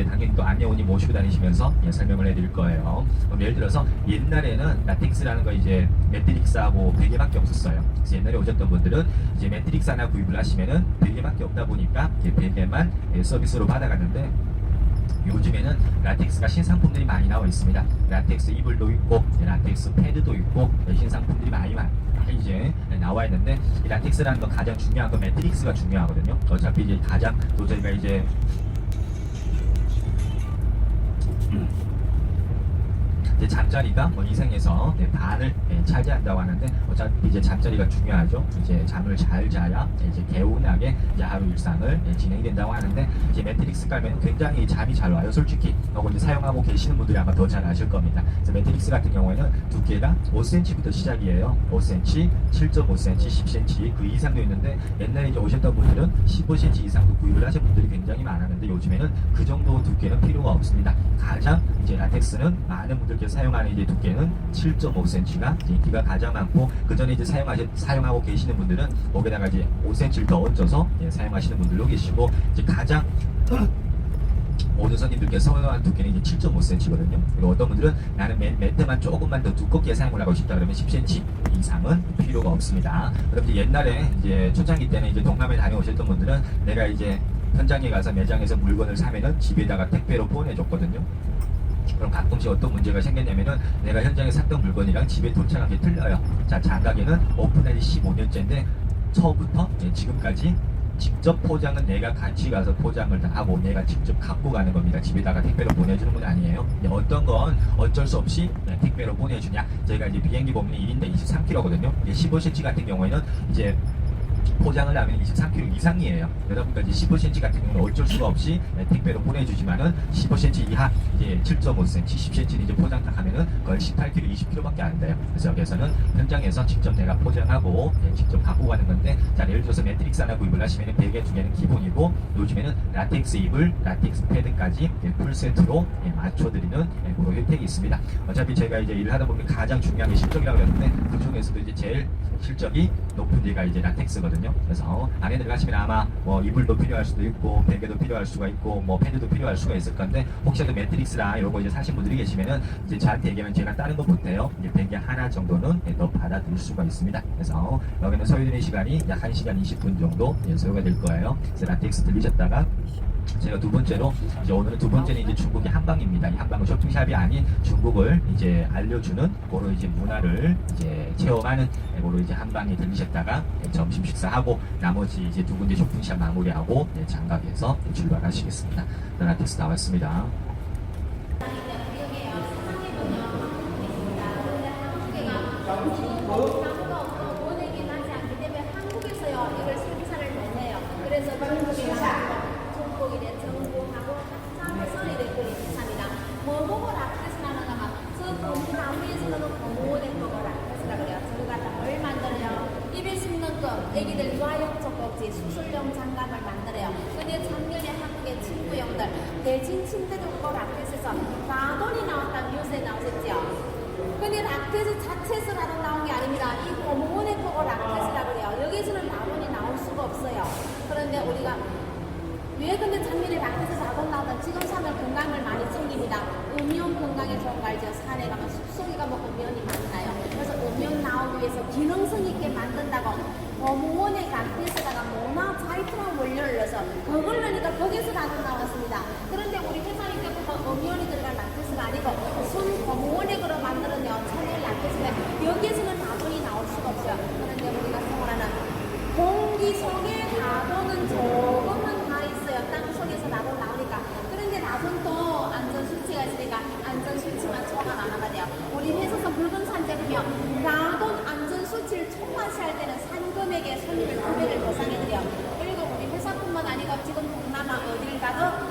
당연히 또 안내원이 모시고 다니시면서 설명을 해드릴 거예요. 예를 들어서 옛날에는 라텍스라는 거 이제 매트릭스하고 베개밖에 없었어요. 그래서 옛날에 오셨던 분들은 이제 매트릭스 하나 구입을 하시면은 베개밖에 없다 보니까 베개만 서비스로 받아갔는데, 요즘에는 라텍스가 신상품들이 많이 나와 있습니다. 라텍스 이불도 있고 라텍스 패드도 있고 신상품들이 많이 이제 나와 있는데, 이 라텍스라는 거 가장 중요한 건 매트릭스가 중요하거든요. 어차피 이제 가장 또 저희가 이제 잠자리가 뭐 인생에서 반을 차지한다고 하는데, 어차피 이제 잠자리가 중요하죠. 이제 잠을 잘 자야 이제 개운하게 이제 하루 일상을 진행이 된다고 하는데, 이제 매트릭스 깔면 굉장히 잠이 잘 와요. 솔직히 하고 이제 사용하고 계시는 분들이 아마 더 잘 아실 겁니다. 그래서 매트릭스 같은 경우에는 두께가 5cm부터 시작이에요. 5cm, 7.5cm, 10cm 그 이상도 있는데, 옛날에 이제 오셨던 분들은 15cm 이상도 구입을 하신 분들이 굉장히 많았는데, 요즘에는 그 정도 두께는 필요가 없습니다. 가장 이제 라텍스는 많은 분들께서 사용하는 이제 두께는 7.5cm가 인기가 가장 많고, 그 전에 이제 사용하고 계시는 분들은 거기다가 이제 5cm를 더 얹어서 사용하시는 분들도 계시고, 이제 가장 모든 손님들께서 선호하는 두께는 이제 7.5cm거든요. 그리고 어떤 분들은 나는 매트만 조금만 더 두껍게 사용을 하고 싶다 그러면 10cm 이상은 필요가 없습니다. 그럼 이제 옛날에 이제 초창기 때는 이제 동남에 다녀오셨던 분들은 내가 이제 현장에 가서 매장에서 물건을 사면은 집에다가 택배로 보내줬거든요. 그럼 가끔씩 어떤 문제가 생겼냐면은, 내가 현장에 샀던 물건이랑 집에 도착한 게 틀려요. 자, 장가게는 오픈한 지 15년째인데 처음부터 지금까지 직접 포장은 내가 같이 가서 포장을 다 하고 내가 직접 갖고 가는 겁니다. 집에다가 택배로 보내주는 건 아니에요. 어떤 건 어쩔 수 없이 택배로 보내주냐, 저희가 이제 비행기 보면 1인당 23kg거든요. 15cm 같은 경우에는 이제 포장을 하면 23kg 이상이에요. 그러다 보니까 이제 15cm 같은 경우는 어쩔 수가 없이 택배로 보내주지만은, 15cm 이하 이제 7.5cm, 10cm는 이제 포장 딱 하면은 거의 18kg, 20kg밖에 안 돼요. 그래서 여기서는 현장에서 직접 내가 포장하고 직접 갖고 가는 건데, 자, 예를 들어서 매트릭스 하나 구입을 하시면은 베개 두 개는 기본이고, 요즘에는 라텍스 이불, 라텍스 패드까지 풀 세트로 맞춰드리는 그런 혜택이 있습니다. 어차피 제가 이제 일을 하다 보면 가장 중요한 게 실적이라고 그랬는데, 그 중에서도 이제 제일 실적이 높은 데가 이제 라텍스거든요. 그래서 안에 들어가시면 아마 뭐 이불도 필요할 수도 있고 베개도 필요할 수가 있고 뭐 패드도 필요할 수가 있을 건데, 혹시라도 매트릭스랑 이런 거 이제 사신 분들이 계시면은 이제 저한테 얘기하면 제가 다른 거 못해요. 이제 베개 하나 정도는 더 받아드릴 수가 있습니다. 그래서 여기는 소요되는 시간이 약 1시간 20분 정도 소요가 될 거예요. 그래서 라텍스 들리셨다가, 제가 두 번째로 이제 오늘은 두 번째는 이제 중국의 한방입니다. 이 한방은 쇼핑샵이 아닌 중국을 이제 알려주는 그런 이제 문화를 이제 체험하는 그런 이제 한방에 들리셨다가 점심 식사하고 나머지 이제 두 군데 쇼핑샵 마무리하고 장가게에서 출발하시겠습니다. 라텍스 나왔습니다. 애기들 유아용 젖꼭지 수술용 장갑을 만들어요. 근데 작년에 한국의 친구 형들 대진 침대도 라켓에서 만원이 나왔다는 뉴스에 나오셨죠. 근데 라켓은 자체에서 나온 게 아닙니다. 이 고무원에 보고 라켓이라고 그래요. 여기서는 만원이 나올 수가 없어요. 그런데 우리가 왜 근데 작년에 라켓에서 만원 나오다 지금 사면 건강을 많이 챙깁니다. 음이온 건강에 좋은 거 알죠? 산에 가면 숲속에 가면 음이온이 많나요? 그래서 음이온 나오기 위해서 기능성 있게 만든다고 고무원의 라켓에다가 모나자이트라는 원료를 넣어서 그걸 넣으니까 거기서 나도 나왔습니다. 그런데 우리 회사는 때부터 음이온이 들어간 라켓은 아니고 순 고무원액으로 만들어낸 천연 라켓인데, 여기에서는 나돈이 나올 수가 없어요. 그런데 우리가 생활하는 공기 속에 나돈은 조금은 다 있어요. 땅 속에서 나돈 나오니까. 그런데 나돈도 안전수치가 있으니까 안전수치만 초과 안 하면 돼요. 우리 회사에서 붉은 산재보면 나돈 안전수치를 초과시할 때는 상금액에 손님을 9배를 보상해드려요. 그리고 우리 회사뿐만 아니고 지금 동남아 어딜 가도,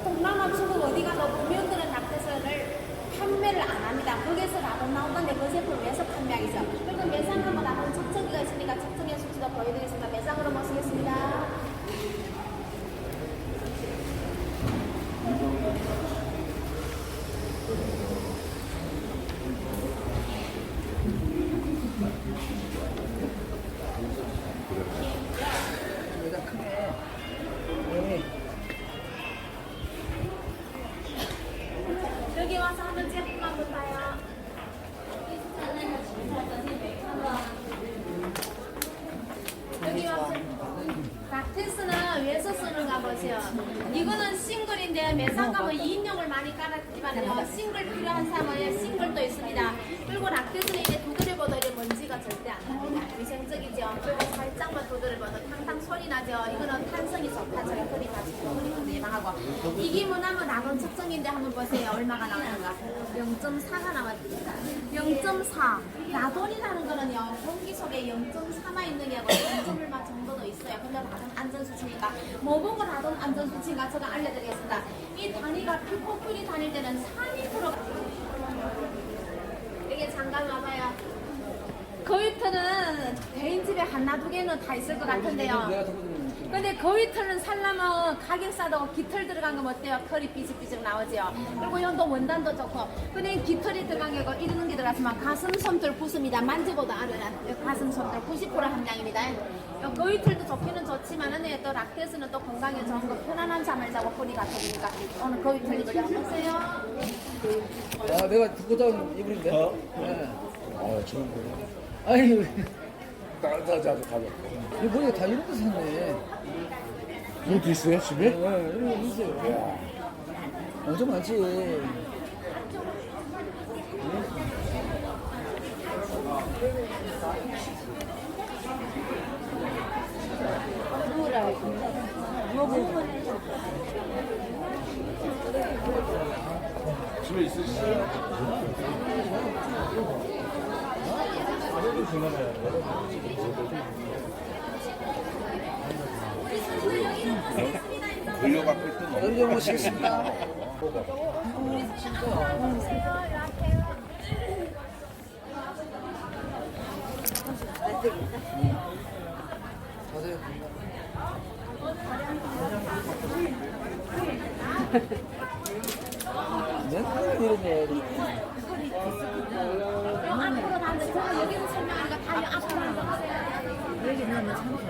동남아 중국 어디 가도 보면들은 라켓을 판매를 안 합니다. 거기서 라돈 나온다는데 그 제품을 위해서 판매하겠죠. 그리고 매상 한번 라돈 측정기가 있으니까 측정의 수치도 보여드리겠습니다. 매상으로 모시겠습니다. 여기가 크네. 네. 보세요. 이거는 싱글인데 매상 가면 2인용을 많이 깔았지만요. 싱글 필요한 사람은 싱글도 있습니다. 그리고 라켓은 이제 두드려봐도 이제 먼지가 절대 안 납니다. 위생적이죠. 그리고 살짝만 두드려봐도 탕탕 소리 나죠. 이거는 탄성이 좋다. 저희 허리 다치고 허리 예방하고. 이기면 하면 나온 측정인데 한번 보세요. 얼마가 나오는가. 0.4가 나왔습니다. 0.4. 라돈이라는 거는요. 공기 속에 0.4만 있는 게 아니고 0.1만 정도도 있어요. 근데 라돈 안전수치니까 뭐 보고 라돈 안전수치인가 제가 알려드리겠습니다. 이 단위가 피포풀이 다닐 때는 3m가 이게 잠깐 와봐요. 거위털은 개인 집에 하나 두 개는 다 있을 것 같은데요. 근데 거위털은 살려면 가격 싸다고 깃털 들어간 거 어때요? 털이 삐직삐직 나오죠. 그리고 이건 원단도 좋고. 근데 깃털이 들어간 게 이러는 게 들어갔으면 가슴 솜털 부습니다. 만져보도 알아요. 가슴 솜털 90% 함량입니다. 거위털도 좋기는 좋지만은 또 락테스는 또 건강에 좋은 거 편안한 잠을 자고 허리가 아프니까 오늘 거위털 입을 보세요. 아, 내가 듣고 다운 이분인데? 네. 아, 지금 그래. 아니, 따뜻하지 가볍고. 이 보니까 다 이런 거 샀네. 이것도 있어요, 집에? 네, 이런 거 있어요. 엄청 많지. 집에 있으시죠? 돌려갖고 있던 거. 여기 모시겠습니다. 자세히 맨날 이러네. 앞으로 나는데 제가 여기서 설명하니까 다리 앞으로 나가세요. 여기 넣으면 참 좋아.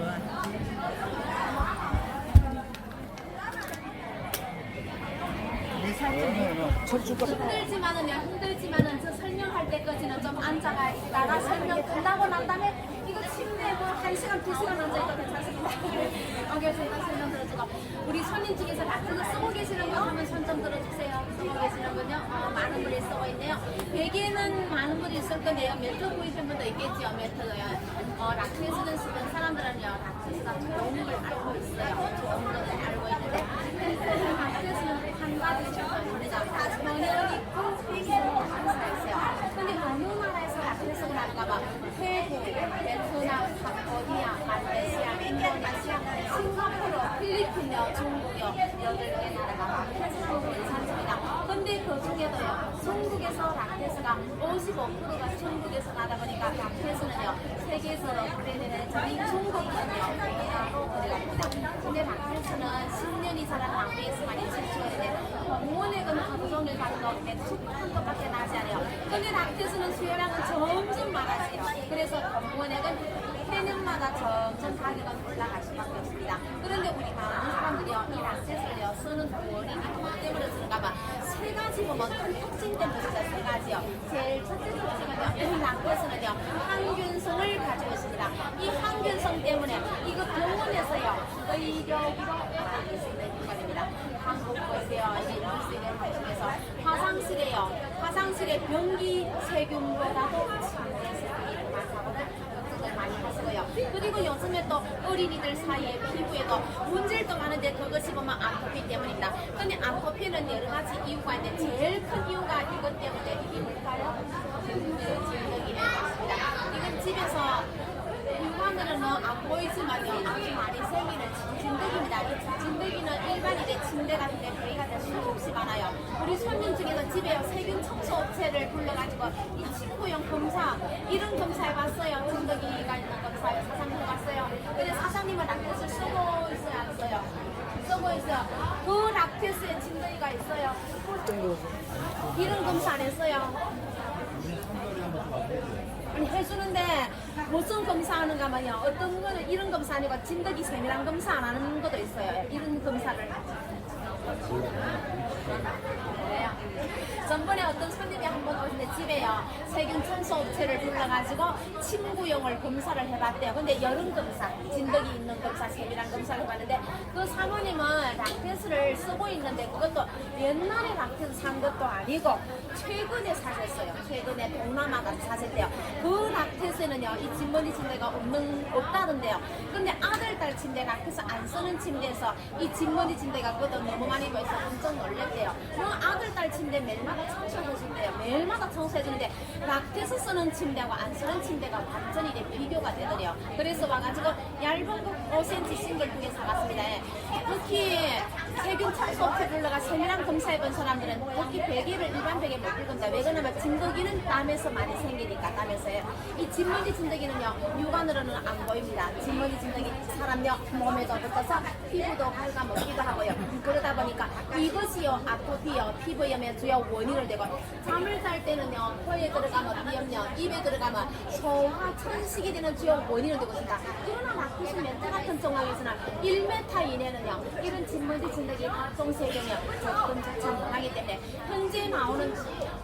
내 살짝 철쭉가 힘들지만은 저 설명할 때까지는 좀 앉아가 있다가 설명 끝나고 난 다음에 이거 침대에 뭐 1시간, 2시간 앉아있어도 괜찮습니다. 그래서 이거 설명 들어주고 우리 손님 중에서 라켓을 쓰고 계시는 분 하면 손 좀 들어주세요. 쓰고 계시는 분요? 많은 분이 쓰고 있네요. 베개는 많은 분이 있을 건데요. 매트 보이시는 분도 있겠죠. 매트가요. 라켓을 쓰던 사람들은요. 라켓가 좋은 걸 알고 있어요. 좋은 걸 알고 있는데 라켓은 한 가지 정도입니다. 면역 있고 회계로 하는 수가 있어요. 근데 어느 나라에서 라켓을 하는가 봐. 태국, 베트남, 캄보디아, 말레이시아, 인도네시아, 싱가포르, 필리핀요, 중국요, 8개 나라가 라켓을 괜찮습니다. 근데 그 중에도요, 중국에서 라켓가 55%가 중국에서 나다 보니까 라켓은요, 세계에서 브랜드는 저희 중국은요, 바로 들어갑니다. 근데 라켓은 10년이 자란 왕비에서 많이 진출했는데, 공원액은 하루 종일 가는 거, 매출한 것밖에 나지 않아요. 근데 라켓은 수요량은 점점 많아져요. 그래서 공원액은 해년마다 점점 가격은 올라갈 수밖에 없습니다. 그런데 우리 많은 사람들이요, 이 라켓을요, 쓰는 원인이 뭐 때문에 쓰는가 봐. 세 가지 보면 큰 특징 때문에 쓰죠, 세 가지요. 제일 첫째 특징은요, 이 라켓은요, 항균성을 가지고 있습니다. 이 항균성 때문에 이거 병원에서요, 의료비로 많이 쓰는 효과입니다. 한국 보세요, 이게 뉴스에 중에서 화장실에요, 화장실에 변기 세균보다도 침대 많이 하시고요. 그리고 요즘에 또 어린이들 사이에 피부에도 문제도 많은데 그것이 보면 아토피 때문입니다. 근데 아토피는 여러 가지 이유가 있는데 제일 큰 이유가 이것 때문에 이게 뭘까요? 진드기는 맞습니다. 이건 집에서 일반으로는 안 보이지만요. 아주 많이 생기는 진드기입니다. 이 진드기는 일반인의 침대 같은 데 거기가 수없이 많아요. 우리 손님 중에서 집에 세균 청소 업체를 불러가지고 이 친구용 검사 이런 검사 해봤어요. 진드기가 있는 검사 사장님 해봤어요. 근데 사장님은 라켓을 쓰고 있어요, 안 써요? 쓰고 있어요. 그 라켓에 진드기가 있어요. 이런 검사 안 했어요. 아니 해주는데 무슨 검사하는가만요. 어떤 거는 이런 검사 아니고 진드기 세밀한 검사 안 하는 것도 있어요. 이런 검사를. 그래요. 전번에 어떤 손님이 한 번 오실 때 집에요 세균 청소 업체를 불러가지고 침구용을 검사를 해봤대요. 근데 여름 검사, 진드기 있는 검사, 세밀한 검사를 해봤는데 그 사모님은 락테스를 쓰고 있는데 그것도 옛날에 락테스 산 것도 아니고 최근에 사셨어요. 최근에 동남아 가서 사셨대요. 그 락테스는요 이 진먼지 침대가 없다던데요. 근데 아들 딸 침대 락테스 안 쓰는 침대에서 이 진먼지 침대가 그것도 너무 많이 보여서 엄청 놀랬대요. 그 아들 딸 침대 매일마다 청소해준대요. 매일마다 청소해주는데 락테스 쓰는 침대하고 안 쓰는 침대가 완전히 이제 비교가 되더래요. 그래서 와가지고 얇은 거 5cm 싱글 2개 사갔습니다. 특히 세균 청소업체 불러가 세밀한 검사해본 사람들은 특히 베개를 일반 베개 못 입은다. 왜 그러냐면 진드기는 땀에서 많이 생기니까 땀에서요. 이 진먼지 진드기는요 육안으로는 안 보입니다. 진먼지 진드기 사람 몸에도 붙어서 피부도 갉아먹기도 하고요. 그러다 보니까 이것이요 아토피요 피부염의 주요 원인을 되고 잠을 잘 때는요 코에 들어가면 비염요 입에 들어가면 소화 천식이 되는 주요 원인을 되고 있습니다. 그러나 락테스 멘트 같은 정황에서는 1m 이내는요 이런 진먼지 진드기 각종 세균이요 접근 자체 못하기 때문에 현재 나오는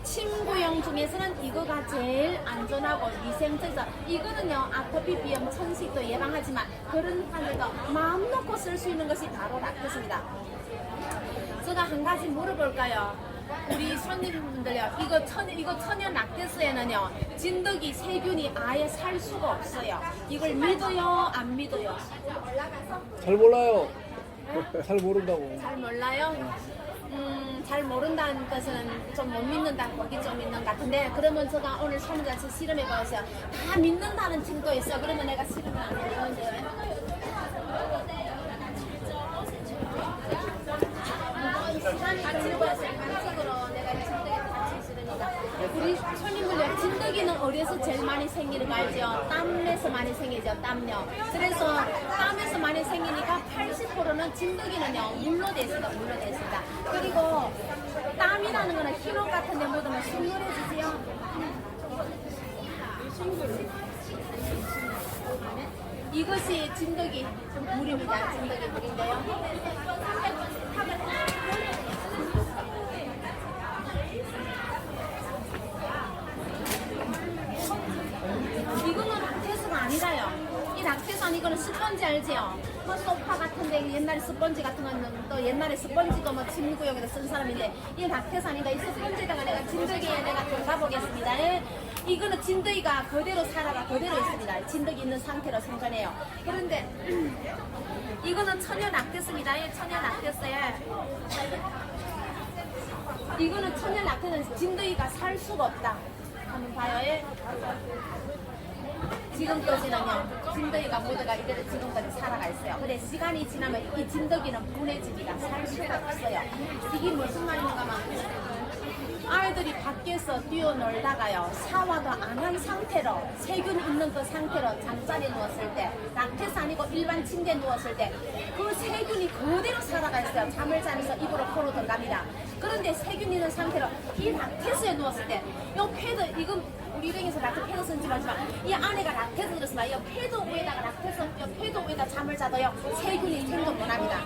침구용 중에서는 이거가 제일 안전하고 위생적이서 이거는요 아토피 비염 천식도 예방하지만 그런 환자도 마음 놓고 쓸 수 있는 것이 바로 락테스입니다. 제가 한 가지 물어볼까요? 우리 손님분들요 이거 천연 락테스에는요 진드기 세균이 아예 살 수가 없어요. 이걸 믿어요 안 믿어요? 잘 몰라요. 잘 모른다고. 잘 몰라요? 잘 모른다는 뜻은 좀 못 믿는다는 거기 좀 있는 것 같은데 그러면 제가 오늘 손님한테 실험해 보세요. 다 믿는다는 층도 있어. 그러면 내가 실험을 안 해보는데요. 시간이 걸려서 반칙으로 내가 진드기 같이 실으니까 우리 손님들요 진드기는 어디서 제일 많이 생기는 거 알죠? 땀에서 많이 생기죠. 땀요. 그래서 땀에서 많이 생기니까 80%는 진드기는요 물로 돼 있습니다. 물로 돼 있습니다. 그리고 땀이라는 거는 흰옷 같은 데 묻으면 싱글해지지요. 이것이 진드기 물입니다. 진드기 물인데요. 이거는 락테스가 아니라요. 이 락테스 아니고는 스펀지 알지요? 뭐 소파 같은데 옛날에 스펀지 같은 거는 또 옛날에 스펀지도 뭐 침구용에서 쓴 사람인데 이 락테스 아니다. 이 스펀지다가 내가 진드기에 내가 들어가 보겠습니다. 이거는 진드기가 그대로 살아가 그대로 있습니다. 진드기 있는 상태로 생존해요. 그런데 이거는 천연 락테스입니다. 이 천연 락테스에 이거는 천연 락테스는 진드기가 살 수가 없다. 한번 봐요. 지금까지는요 진드기가 모두가 이대로 지금까지 살아가 있어요. 근데 시간이 지나면 이 진드기는 분해집니다. 살 수가 없어요. 이게 무슨 말인가 하면 아이들이 밖에서 뛰어놀다가요 샤워도 안 한 상태로 세균 있는 그 상태로 잠자리에 누웠을 때 락테스 아니고 일반 침대에 누웠을 때 그 세균이 그대로 살아가 있어요. 잠을 자면서 입으로 코로 들어갑니다. 그런데 세균 있는 상태로 이 락테스에 누웠을 때 이 패드 이건 우리 일행에서 락테스 패드 쓴지 모르지만 이 안에가 락테스 들었으면 이 패드 위에다가 락테스 패드 위에다 잠을 자도요 세균이 생존 못합니다.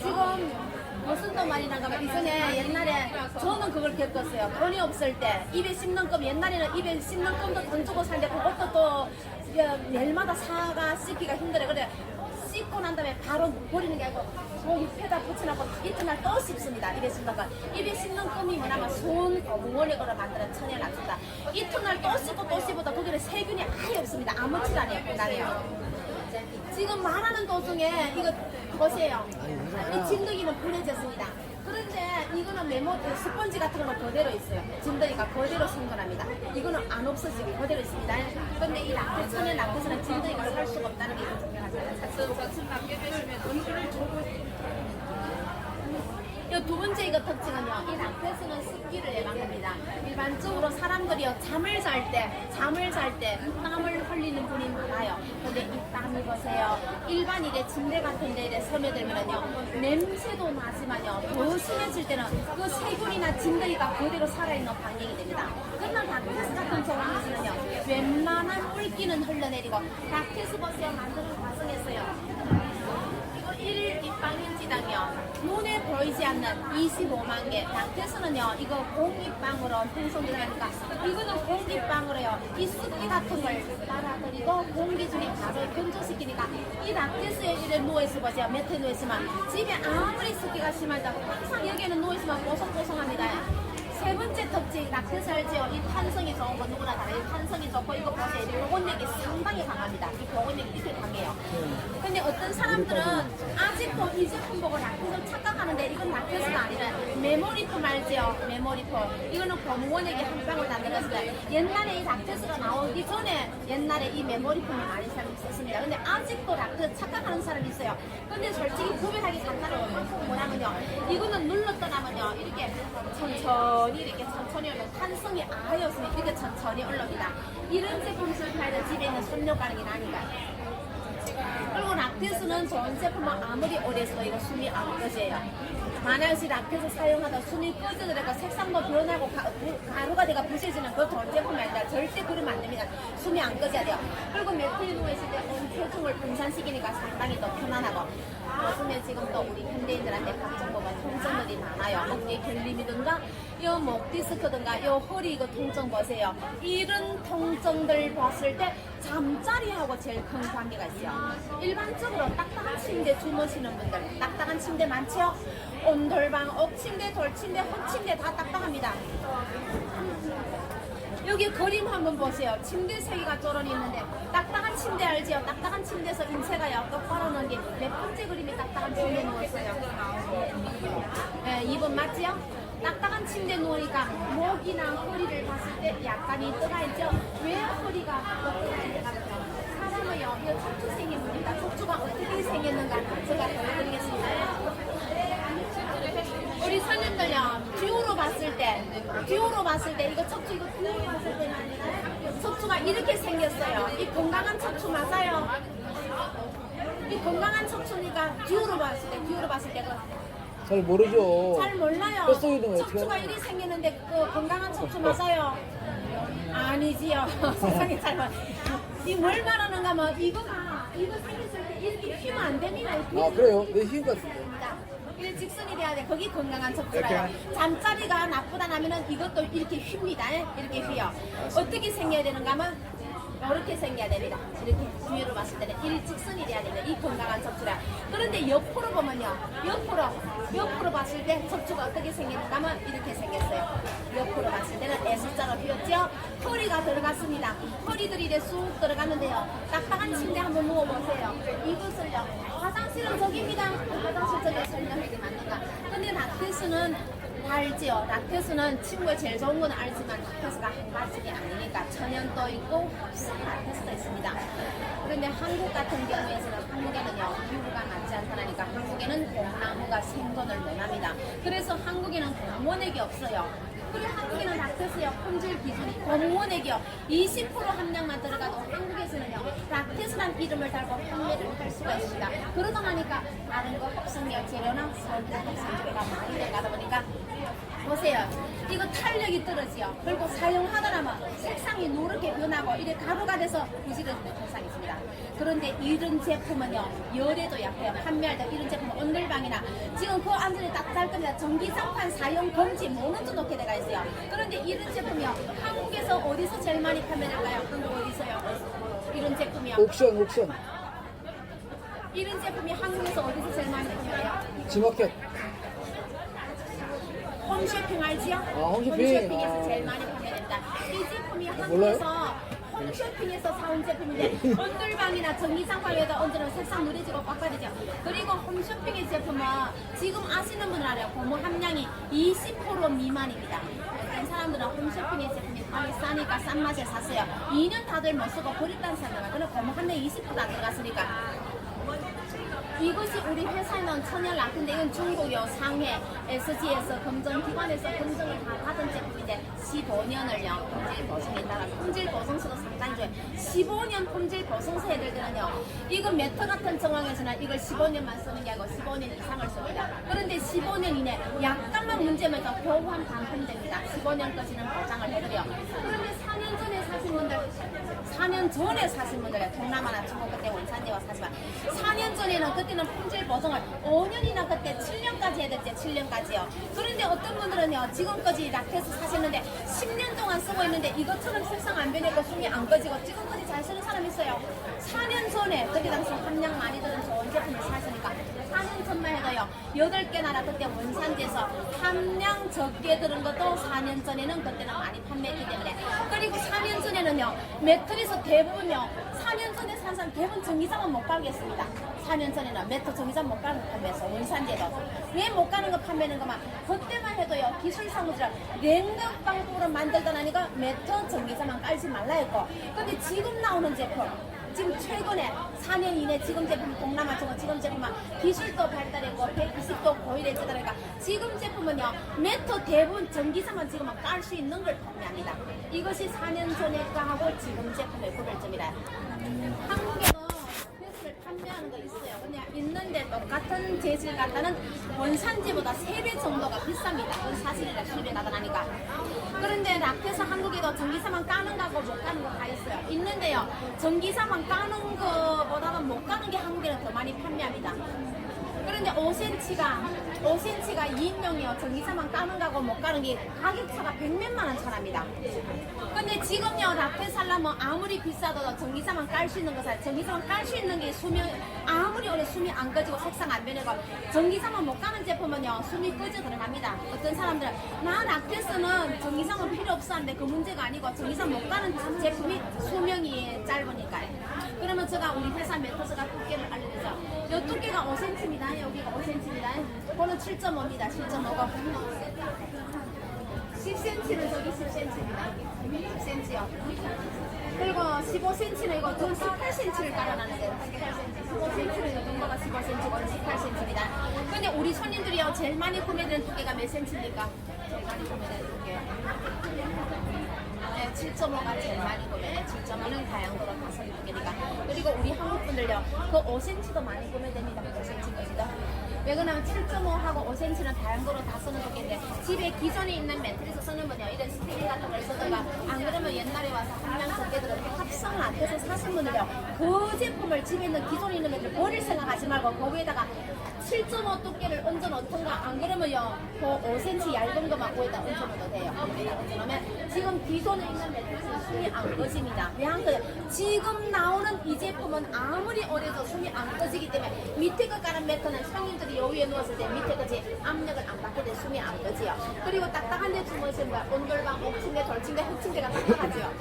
지금 무슨 또 말이나 하면 이전에 옛날에 저는 그걸 겪었어요. 돈이 없을 때 입에 씹는 껌 옛날에는 입에 씹는 껌도 돈 주고 살는데 그것도 또 매일마다 사가 씹기가 힘들어요. 그래 씹고 난 다음에 바로 버리는 게 아니고 입에다 붙여놓고 이튿날 또 씹습니다. 입에 씹는 거. 입에 씹는 껌이 뭐냐면 손 고무원액으로 만드는 천연 락테스다. 이튿날 또 씹고 또 씹어도 거기는 세균이 아예 없습니다. 아무렇지도 않아요. 지금 말하는 도중에 이거 보세요. 이 진드기는 분해졌습니다. 그런데 이거는 메모 스펀지 같은 거는 그대로 있어요. 진드기가 그대로 생존합니다. 이거는 안 없어지고 그대로 있습니다. 그런데 이 락테스 천연 락테스는 진드기가 살 수가 없다는 게 중요하죠. 두 번째 이거 특징은요. 이 락테스는 습기를 예방합니다. 일반적으로 사람들이요 잠을 잘 때 땀을 흘리는 분이 많아요. 근데 이 땀을 보세요. 일반 이래 침대 같은 데에 스며들면요 냄새도 나지만요 더 심해질 때는 그 세균이나 진드기가 그대로 살아있는 반경이 됩니다. 그러나 락테스 같은 경우에는요 웬만한 물기는 흘러내리고 락테스 보세요 만드는 과정에서요. 1 입방인지당요. 눈에 보이지 않는 25만 개. 닥터스는요, 이거 공기방으로 생성되니까 이거는 공기방으로요. 이 습기 같은 걸 빨아들이고 공기 중에 바로 건조시키니까 이 닥터스에 이래 누워있어 보세요. 매트에 누워있으면 집에 아무리 습기가 심하다 항상 여기에는 누워있으면 뽀송뽀송합니다. 세 번째 특징, 락테스 알지요? 이 탄성이 좋은 거 누구나 다 알아요. 탄성이 좋고 이거 보세요. 이 복원력이 상당히 강합니다. 이 복원력이 이렇게 강해요. 근데 어떤 사람들은 아직도 이 제품 보고 락테스를 착각하는데 이건 락테스가 아니라 메모리폼 알지요? 메모리폼. 이거는 고무원액이 한 방울 다 들어갔어요. 옛날에 이 락테스가 나오기 전에 옛날에 이 메모리폼을 많이 썼습니다. 근데 아직도 락테스 착각하는 사람이 있어요. 근데 솔직히 구별하기 간단한 뭐냐면요. 이거는 눌렀더라면요. 이렇게 천천히 이렇게 천천히 올려 탄성이 아예 없으면 이렇게 천천히 올라옵니다. 이런 제품 쓸 때는 집에 있는 손녀 가는 게 나니까요. 그리고 락테스는 좋은 제품은 아무리 오래 써도 이거 숨이 안 꺼져요. 만약에 락테스 사용하다 숨이 꺼져들어가 색상도 변하고 가루가 돼가 부셔지는 그 좋은 제품이 아니라 절대 그러면 안 됩니다. 숨이 안 꺼져야 돼요. 그리고 매트에 누워있을 때 온 체중을 분산시키니까 상당히 더 편안하고 요즘에 지금 또 우리 현대인들한테 각종 부분 통증들이 많아요. 어깨 결림이든가 요 목 디스크든가 요 허리 이거 통증 보세요. 이런 통증들 봤을 때 잠자리하고 제일 큰 관계가 있어요. 일반적으로 딱딱한 침대 주무시는 분들 딱딱한 침대 많죠? 온돌방, 옥침대, 돌침대, 헛침대 다 딱딱합니다. 여기 그림 한번 보세요. 침대 세 개가 쪼런이 있는데 딱딱한 침대 알지요? 딱딱한 침대에서 인체가요 똑바로 놓은 게 몇 번째 그림이 딱딱한 침대에 누웠어요? 네, 2번 맞지요? 딱딱한 침대에 누우니까 목이나 허리를 봤을 때 약간이 뜨가 있죠? 왜 허리가 뜨가 사람은요, 이 척추 생긴 겁니다. 척추가 어떻게 생겼는가 제가 보여드리겠습니다. 우리 선생님들요, 뷰로 봤을 때 이거 척추 이거 뷰로 봤을 때는 척추가 이렇게 생겼어요. 이 건강한 척추 맞아요? 이 건강한 척추니까 뷰로 봤을 때 잘 모르죠. 잘 몰라요. 뼛속에도 척추가 이리 생기는데 그 건강한 척추 맞아요? 아니지요. 세상에 잘 몰라. 이뭘 말하는가 하면 이거 생겼을 때 이렇게 휘면 안 됩니다. 아 그래요? 내 힘 같은데. 이 직선이 돼야 돼. 거기 건강한 척추라요. 잠자리가 나쁘다 나면은 이것도 이렇게 휩니다. 이렇게 휘요. 어떻게 생겨야 되는가 하면 이렇게 생겨야 됩니다. 이렇게 뒤로 봤을 때는 일직선이 돼야 됩니다. 이 건강한 척추라. 그런데 옆으로 보면요. 옆으로 봤을 때 척추가 어떻게 생기는가 하면 이렇게 생겼어요. 옆으로 봤을 때는 S자로 휘었죠. 허리가 들어갔습니다. 허리들이 이제 쑥 들어갔는데요. 딱딱한 침대 한번 누워보세요. 이것을요. 화장실은 저기입니다. 화장실 저기 설명하게 맞는가. 근데 락테스는 알지요. 락테스는 친구가 제일 좋은 건 알지만 락테스가 한 가지가 아니니까 천연도 있고 흡사 락테스도 있습니다. 그런데 한국 같은 경우에는 한국에는요 기후가 맞지 않다니까 한국에는 공나무가 생존을 못합니다. 그래서 한국에는 공원액이 없어요. 그리고 한국에는 락테스요 품질 기준이 공원액이요 20% 함량만 들어가도 한국에서는요 락테스란 이름을 달고 판매를 할 수가 있습니다. 그러다 보니까 다른 거 합성력 재료나 설탕 합성재료가 많이 들어가다 보니까 보세요. 이거 탄력이 떨어지요. 그리고 사용하더라면 색상이 노랗게 변하고 이게 가루가 돼서 부지런히 현상이 있습니다. 그런데 이런 제품은요 열에도 약해요. 판매할 때 이런 제품은 온돌방이나 지금 그 안전에 따뜻할 겁니다. 전기장판 사용 금지 모노도 놓게 돼가 있어요. 그런데 이런 제품이요 한국에서 어디서 제일 많이 판매될까요? 한국 어디서요? 이런 제품이요. 옥션. 이런 제품이 한국에서 어디서 제일 많이 판매돼요? 지마켓. 홈쇼핑 알지요? 홈쇼핑. 홈쇼핑에서 제일 많이 판매된다. 이 제품이 한국에서 홈쇼핑에서 사온 제품인데 온돌방이나 전기장판에다 얹으면 색상 누래지고 빡빡이죠. 그리고 홈쇼핑의 제품은 지금 아시는 분은 알아요. 고무 함량이 20% 미만입니다. 어떤 사람들은 홈쇼핑의 제품이 가격이 싸니까 싼 맛에 샀어요. 2년 다들 못 쓰고 버렸다는 사람은 그는 고무 함량이 20%안 들어갔으니까 이것이 우리 회사에는 천연 락인데 이건 중국이요. 상해 SG에서 검정기관에서 검증을 다 받은 제품인데 15년을요 품질 보증에 따라 품질 보증서도 상당히 좋아요. 15년 품질 보증서 해드릴 때는요 이거 매트 같은 정황에서는 이걸 15년만 쓰는 게 아니고 15년 이상을 씁니다. 그런데 15년 이내 약간만 문제면 더 보호한 반품됩니다. 15년까지는 보장을 해드려요. 그런데 4년 전에 사신 분들 4년 전에 사신 분들 동남아나 중국 그때 원산지와 사지만 4년 전에는 그때 우리는 품질 보증을 5년이나 그때 7년까지 해야 됐죠. 7년까지요. 그런데 어떤 분들은요, 지금까지 라켓을 사셨는데 10년 동안 쓰고 있는데 이것처럼 색상 안 변했고 숨이 안 꺼지고 지금까지 잘 쓰는 사람 있어요. 4년 전에 그때 당시 함량 많이 들은 좋은 제품을 사시니까 4년 전만 해도요, 8개 나라 그때 원산지에서 함량 적게 들은 것도 4년 전에는 그때는 많이 판매했기 때문에, 그리고 4년 전에는요, 매트리스 대부분요, 4년 전에 산 사람 대부분 전기장은 못 가겠습니다. 4년 전에는 매트 전기장 못 가는 거 판매했어. 원산지에도. 왜 못 가는 거 판매는 거만 그때만 해도요, 기술상으로 냉각 방법으로 만들다 나니까 매트 전기장만 깔지 말라 했고, 근데 지금 나오는 제품, 지금 최근에 4년 이내 지금 제품 동남아 지금 제품은 기술도 발달했고 120도 고일해지다니까 지금 제품은요, 매트 대부분 전기사만 지금은 깔 수 있는 걸 판매합니다. 이것이 4년 전에 거하고 지금 제품의 구별점이다. 한국에도 패스를 판매하는 거 있어요. 근데 있는데 똑같은 재질 갖다는 원산지보다 3배 정도가 비쌉니다. 그건 사실이라 실에 나타나니까. 그런데 라켓은 한국에도 전기사만 까는 거하고 못 까는 거 다 있어요. 있는데요, 전기사만 까는 거보다는 못 까는 게 한국에는 더 많이 판매합니다. 그런데 5cm가 2인용이요. 전기사만 까는 거하고 못 까는 게 가격차가 100몇만 원 차랍니다. 근데 지금요, 라켓 살려면 아무리 비싸도 전기사만 깔 수 있는 거 사요. 전기사만 깔 수 있는 게 수명, 아무리 오래 숨이 안 꺼지고 색상 안 변하고, 전기사만 못 까는 제품은요, 숨이 꺼져 들어갑니다. 어떤 사람들은 나 라켓은 전기사만 필요 없어 하는데 그 문제가 아니고 전기사 못 가는 제품이 수명이 짧으니까요. 그러면 제가 우리 회사 메터스가 두께를 알려드리죠. 이 두께가 5cm입니다. 여기가 5cm입니다. 그거는 7.5입니다. 7.5가 10cm는 저기 10cm입니다. 10cm요. 그리고 15cm는 이거 전 18cm를 깔아놨는데 15cm는 이 정도가 15cm고 18cm입니다. 근데 우리 손님들이요, 제일 많이 구매되는 두께가 몇 cm입니까? 제일 많이 구매되는 두께. 네, 7.5가 제일 많이 구매해요. 7.5는 다양도로 다 쓰는 두께니까. 그리고 우리 한국 분들요, 그 5cm도 많이 구매됩니다. 5cm 것이다. 왜 그러냐면 7.5하고 5cm는 다양도로 다 쓰는 두께인데, 집에 기존에 있는 매트리스 쓰는 분이요, 이런 스티링 같은 걸 쓰다가 안 그러면 옛날에 와서 함량 적게 들어서 합성을 앞에서 사신 분들요, 그 제품을 집에 있는 기존에 있는 매트를 버릴 생각하지 말고 거기에다가 7.5 두께를 얹어 놓던가, 안 그러면요, 그 5cm 얇은 거만 거기다 얹어 놓어도 돼요. 거기다 얹어 놓으면 지금 기존에 있는 매트리스는 숨이 안 꺼집니다. 왜 안 꺼져? 지금 나오는 이 제품은 아무리 오래도 숨이 안 꺼지기 때문에 밑에 거 까는 매트는 손님들이 요 위에 누웠을 때 밑에 거지 압력을 안 받게 돼 숨이 안 꺼지요. 그리고 딱딱한 데 주무시는 거야. 온돌방, 옥침대, 돌침대, 흙침대가 딱딱하죠.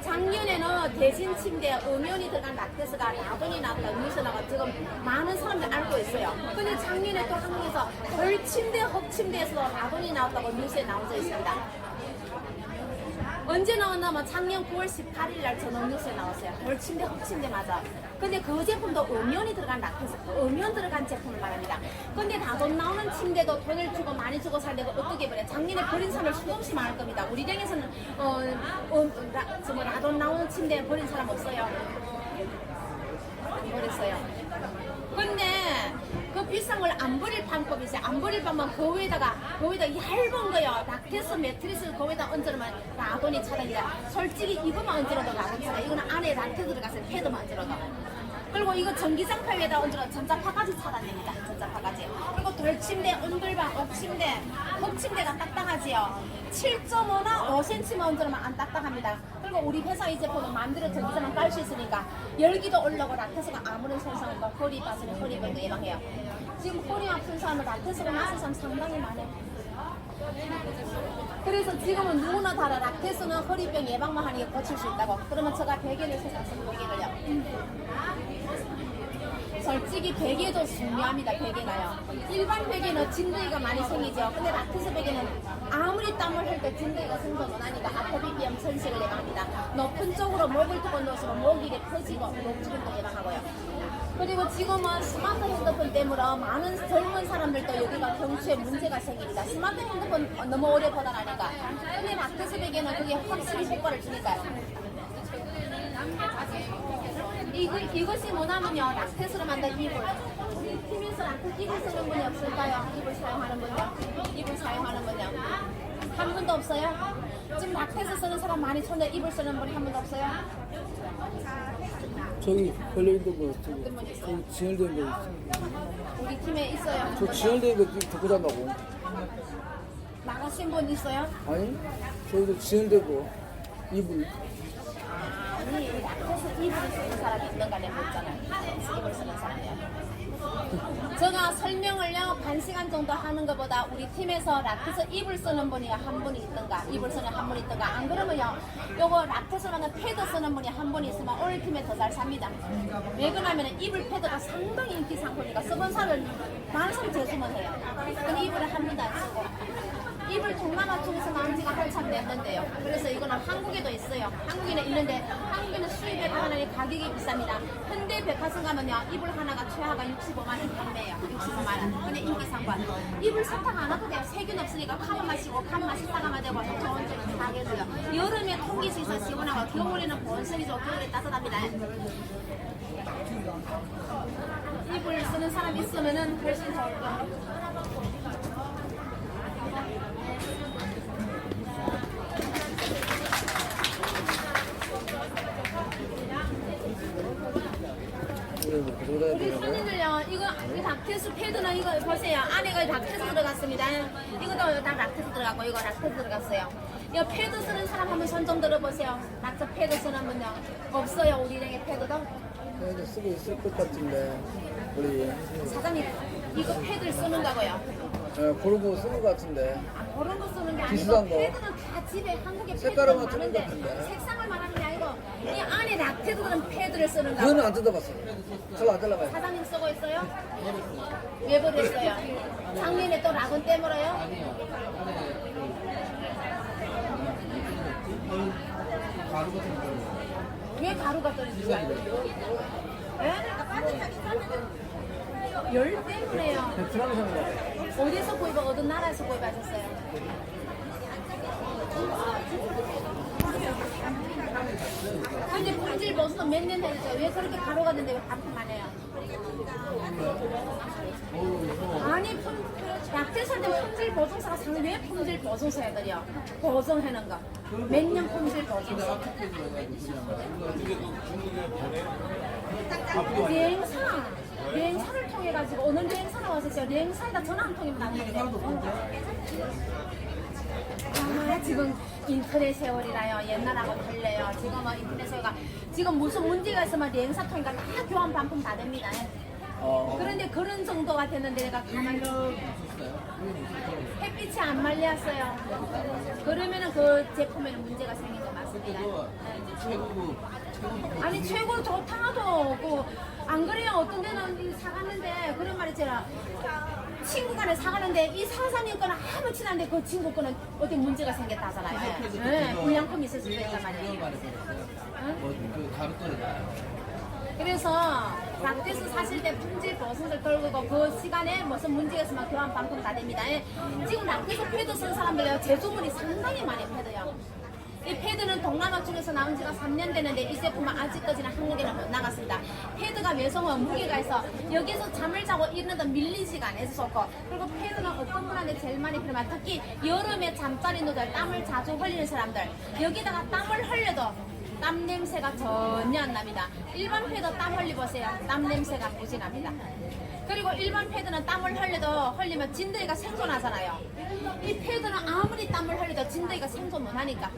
작년에는 대신 침대에 음연이 들어간 라켓스가 라돈이 나왔다, 뉴스 나가 지금 많은 사람들이 알고 있어요. 근데 작년에 또 한국에서 돌침대, 흙침대에서도 라돈이 나왔다고 뉴스에 나오져 있습니다. 언제 나왔냐면 작년 9월 18일 날 저는 뉴스에 나왔어요. 돌침대, 흙침대 맞아. 근데 그 제품도 음연이 들어간 라켓스, 음연 들어간 제품을 말합니다. 근데 라돈 나오는 침대도 돈을 주고 많이 주고 살려고 어떻게 버려? 작년에 버린 사람을 수없이 많을 겁니다. 우리 댁에서는 라돈 나오는 침대 버린 사람 없어요. 안 버렸어요. 근데 그 비싼 걸 안 버릴 방법이 있어요. 안 버릴 방법은 그 위에다가 얇은 거요, 라켓스 매트리스를 거기다 얹어놓으면 라돈이 차단이다. 솔직히 이거만 얹어놔도 라돈 차단. 이거는 안에 라켓 들어가서 패드만 얹어놔도. 그리고 이거 전기장판 위에다 얹어놔도 전자파까지 차단됩니다. 전자파까지. 그리고 돌침대, 온돌방, 옥침대, 흙침대가 딱딱하지요. 7.5나 5cm만 얹어놓으면 안 딱딱합니다. 그리고 우리 회사 이 제품은 마음대로 전기장만 깔 수 있으니까 열기도 올라오고 라켓스가 아무런 손상도 허리 빠지는 허리병도 예방해요. 지금 허리 아픈 사람은 라켓스가 맞은 사람 상당히 많아요. 그래서 지금은 누구나 다 라켓스는 허리병 예방만 하는 게 고칠 수 있다고. 그러면 제가 베개를 세상에서 베개를요. 솔직히 베개도 중요합니다. 베개가요. 일반 베개는 진드기가 많이 생기죠. 근데 라켓스 베개는 아무리 땀을 흘 때 진드기가 생겨 못하니까 아토피비염 천식을 예방합니다. 높은 쪽으로 목을 두고 누우시면 목이 퍼지고 목주름도 예방하고요. 그리고 지금은 스마트 핸드폰 때문에 많은 젊은 사람들도 여기가 경추에 문제가 생깁니다. 스마트 핸드폰 너무 오래 보다 나니까. 근데 라켓스 베개는 그게 확실히 효과를 주니까요. 이것이 뭐냐면요, 라켓으로 만든 이불. TV에서 라켓 이불 쓰는 분이 없을까요? 이불 사용하는 분요? 이불 사용하는 분요? 한 분도 없어요? 지금 라켓을 쓰는 사람 많이 손에 이불 쓰는 분이 한 분도 없어요? 저기 걸려있는 거, 저기 지혈된 거 있어. 우리 팀에 있어요. 저 지혈된 거 듣고 잔다고. 나가신 분 있어요? 아니, 저기도 지혈된 거. 이불. 아니, 라켓에서 이불을 쓰는 사람이 있는가 내가 묻잖아요. 이불 쓰는 사람이요. 제가 설명을요, 반 시간 정도 하는 것보다 우리 팀에서 라켓에서 이불 쓰는 분이 한 분이 있던가, 이불 쓰는 한 분이 있던가, 안 그러면요, 요거 라켓으로는 패드 쓰는 분이 한 분이 있으면 오늘 팀에 더 잘 삽니다. 왜 그러냐면 이불 패드가 상당히 인기 상품이니까 써본 사람을 만성 재수만 해요. 근데 이불을 한 번도 안 쓰고. 이불 동남아 쪽에서 나온 지가 한참 됐는데요. 그래서 이거는 한국에도 있어요. 한국에는 있는데 한국에는 수입에 따라서 가격이 비쌉니다. 현대 백화점 가면요, 이불 하나가 최하가 65만 원 판매해요. 65만 원. 근데 인기 상품. 이불 세탁 안 해도 돼요. 세균 없으니까 칸만 마시고 칸만 씻다가만 되고 좋은 쪽에서 사겠어요. 여름에 통기 수 있어 시원하고 겨울에는 보온성이 좋고 겨울에 따뜻합니다. 이불 쓰는 사람 있으면은 훨씬 좋을 거예요. 우리 손님들요, 이거 락테스 패드는 이거 보세요. 안에가 락테스 들어갔습니다. 이것도 다 락테스 들어갔고 이거 락테스 들어갔어요. 이거 패드 쓰는 사람 한번 손 좀 들어보세요. 락테 패드 쓰는 분요 없어요. 우리 랭에 패드도. 그래도 쓰고 있을 것 같은데, 우리. 사장님 이거 패드를 쓰는 거고요. 그런 거 쓰는 것 같은데. 그런 거 쓰는 게 아니고 비슷한 거. 패드는 다 집에 한국에 색깔은 패드가 맞추는 많은데 것 같은데. 색상을 말하는 게 아니고 이 안에 락테들은 패드를 쓰는 그거는 거고. 안 뜯어봤어. 저거 안 잘라봐요. 사장님 쓰고 있어요? 왜 버렸어요? 작년에 또 락은 떼물어요? 왜 가루가 떨어지죠? 예? 열 때문에요. 베트남에서 사는 거 같아. 어디서 구입하 어떤 나라에서 구입하셨어요? 근데 품질 벗어서 몇 년 됐죠? 왜 그렇게 가루가 된데 왜 반품만 해요? 아니, 약재살 때 품질 보증서가 상당히 왜 품질 보증서 해드려? 보증하는 거. 몇 년 품질 보증서. 여행사를 통해가지고 어느 여행사를 왔었어요. 여행사에다 전화 한 통이면 안 되는데. 아, 지금 인터넷 세월이라요. 옛날하고 달라요. 지금은 인터넷 세월가 지금 무슨 문제가 있으면 여행사 통이니까 다 교환 반품 다 됩니다. 그런데 그런 정도가 됐는데 내가 가만히 햇빛이 안 말렸어요. 그러면은 그 제품에는 문제가 생긴 거 맞습니다. 아니 최고 좋다도 안 그래요. 어떤 데는 사갔는데 그런 말이 있잖아. 친구 간에 사가는데 이 사장님 거는 아무 친한데 그 친구 거는 어디 문제가 생겼다 하잖아요. 네, 불량품이 있을 수도 있단 말이에요. 그래서 락테스 사실 때 품질 보증을 떨고 그 시간에 무슨 문제가 있으면 교환 반품 다 됩니다. 지금 락테스 패드 쓴 사람들요 제조물이 상당히 많이 패드요. 이 패드는 동남아 쪽에서 나온 지가 3년 되는데 이 제품은 아직까지는 한국에는 못 나갔습니다. 패드가 외성은 무게가 있어 여기서 잠을 자고 일어나도 밀린 시간에서 좋고 그리고 패드는 어떤 분한테 제일 많이 필요한 특히 여름에 잠자리 누들 땀을 자주 흘리는 사람들 여기다가 땀을 흘려도 땀 냄새가 전혀 안 납니다. 일반 패드 땀 흘려보세요. 땀 냄새가 무지 납니다. 그리고 일반 패드는 땀을 흘리면 진드기가 생존하잖아요. 이 패드는 아무리 땀을 흘려도 진드기가 생존 못하니까.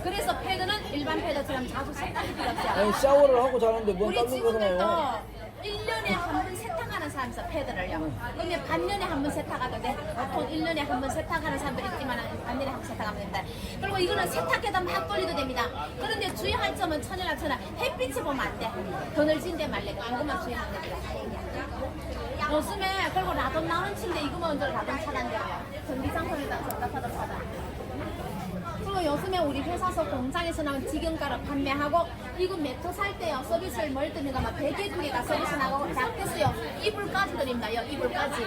그래서 패드는 일반 패드처럼 자주 세탁이 필요 없어요. 아니, 샤워를 하고 자는데 뭔 우리 닦는 친구들도 거잖아요. 1년에 한 번 세탁하는 사람 있어, 패드를요. 그러면 반년에 한 번 세탁하던데 보통 1년에 한 번 세탁하는 사람들이 있지만 반년에 한 번 세탁하면 됩니다. 그리고 이거는 세탁해다 막 돌리도 됩니다. 그런데 주의할 점은 천연아 햇빛이 보면 안 돼. 그늘진데 말래. 이것만 주의하면 됩니다. 요즘에 그리고 라돈 나오는 침대 이거 먼저 라돈 차단돼요. 전기장판에다 전자파도 차단. 그리고 요즘에 우리 회사에서 공장에서 나온 직영가를 판매하고 이거 매트 살 때요 서비스를 뭘 드는가 막 베개 2개가 서비스 나가고 락테스요 이불까지 드립니다. 이불까지.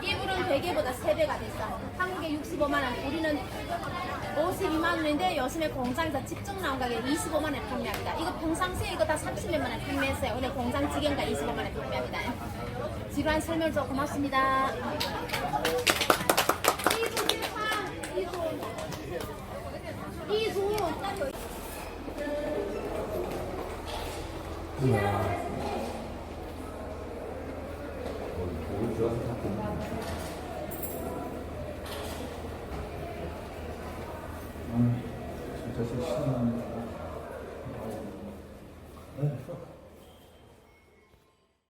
이불은 베개보다 3배가 됐어. 한국에 65만원 우리는 52만원인데 요즘에 공장에서 직접 나온 가격에 25만원에 판매합니다. 이거 평상시에 이거 다 30몇만원 판매했어요. 근데 공장 직영가 25만원에 판매합니다. 지루한 설명 좀 고맙습니다. 이수 그래서 신앙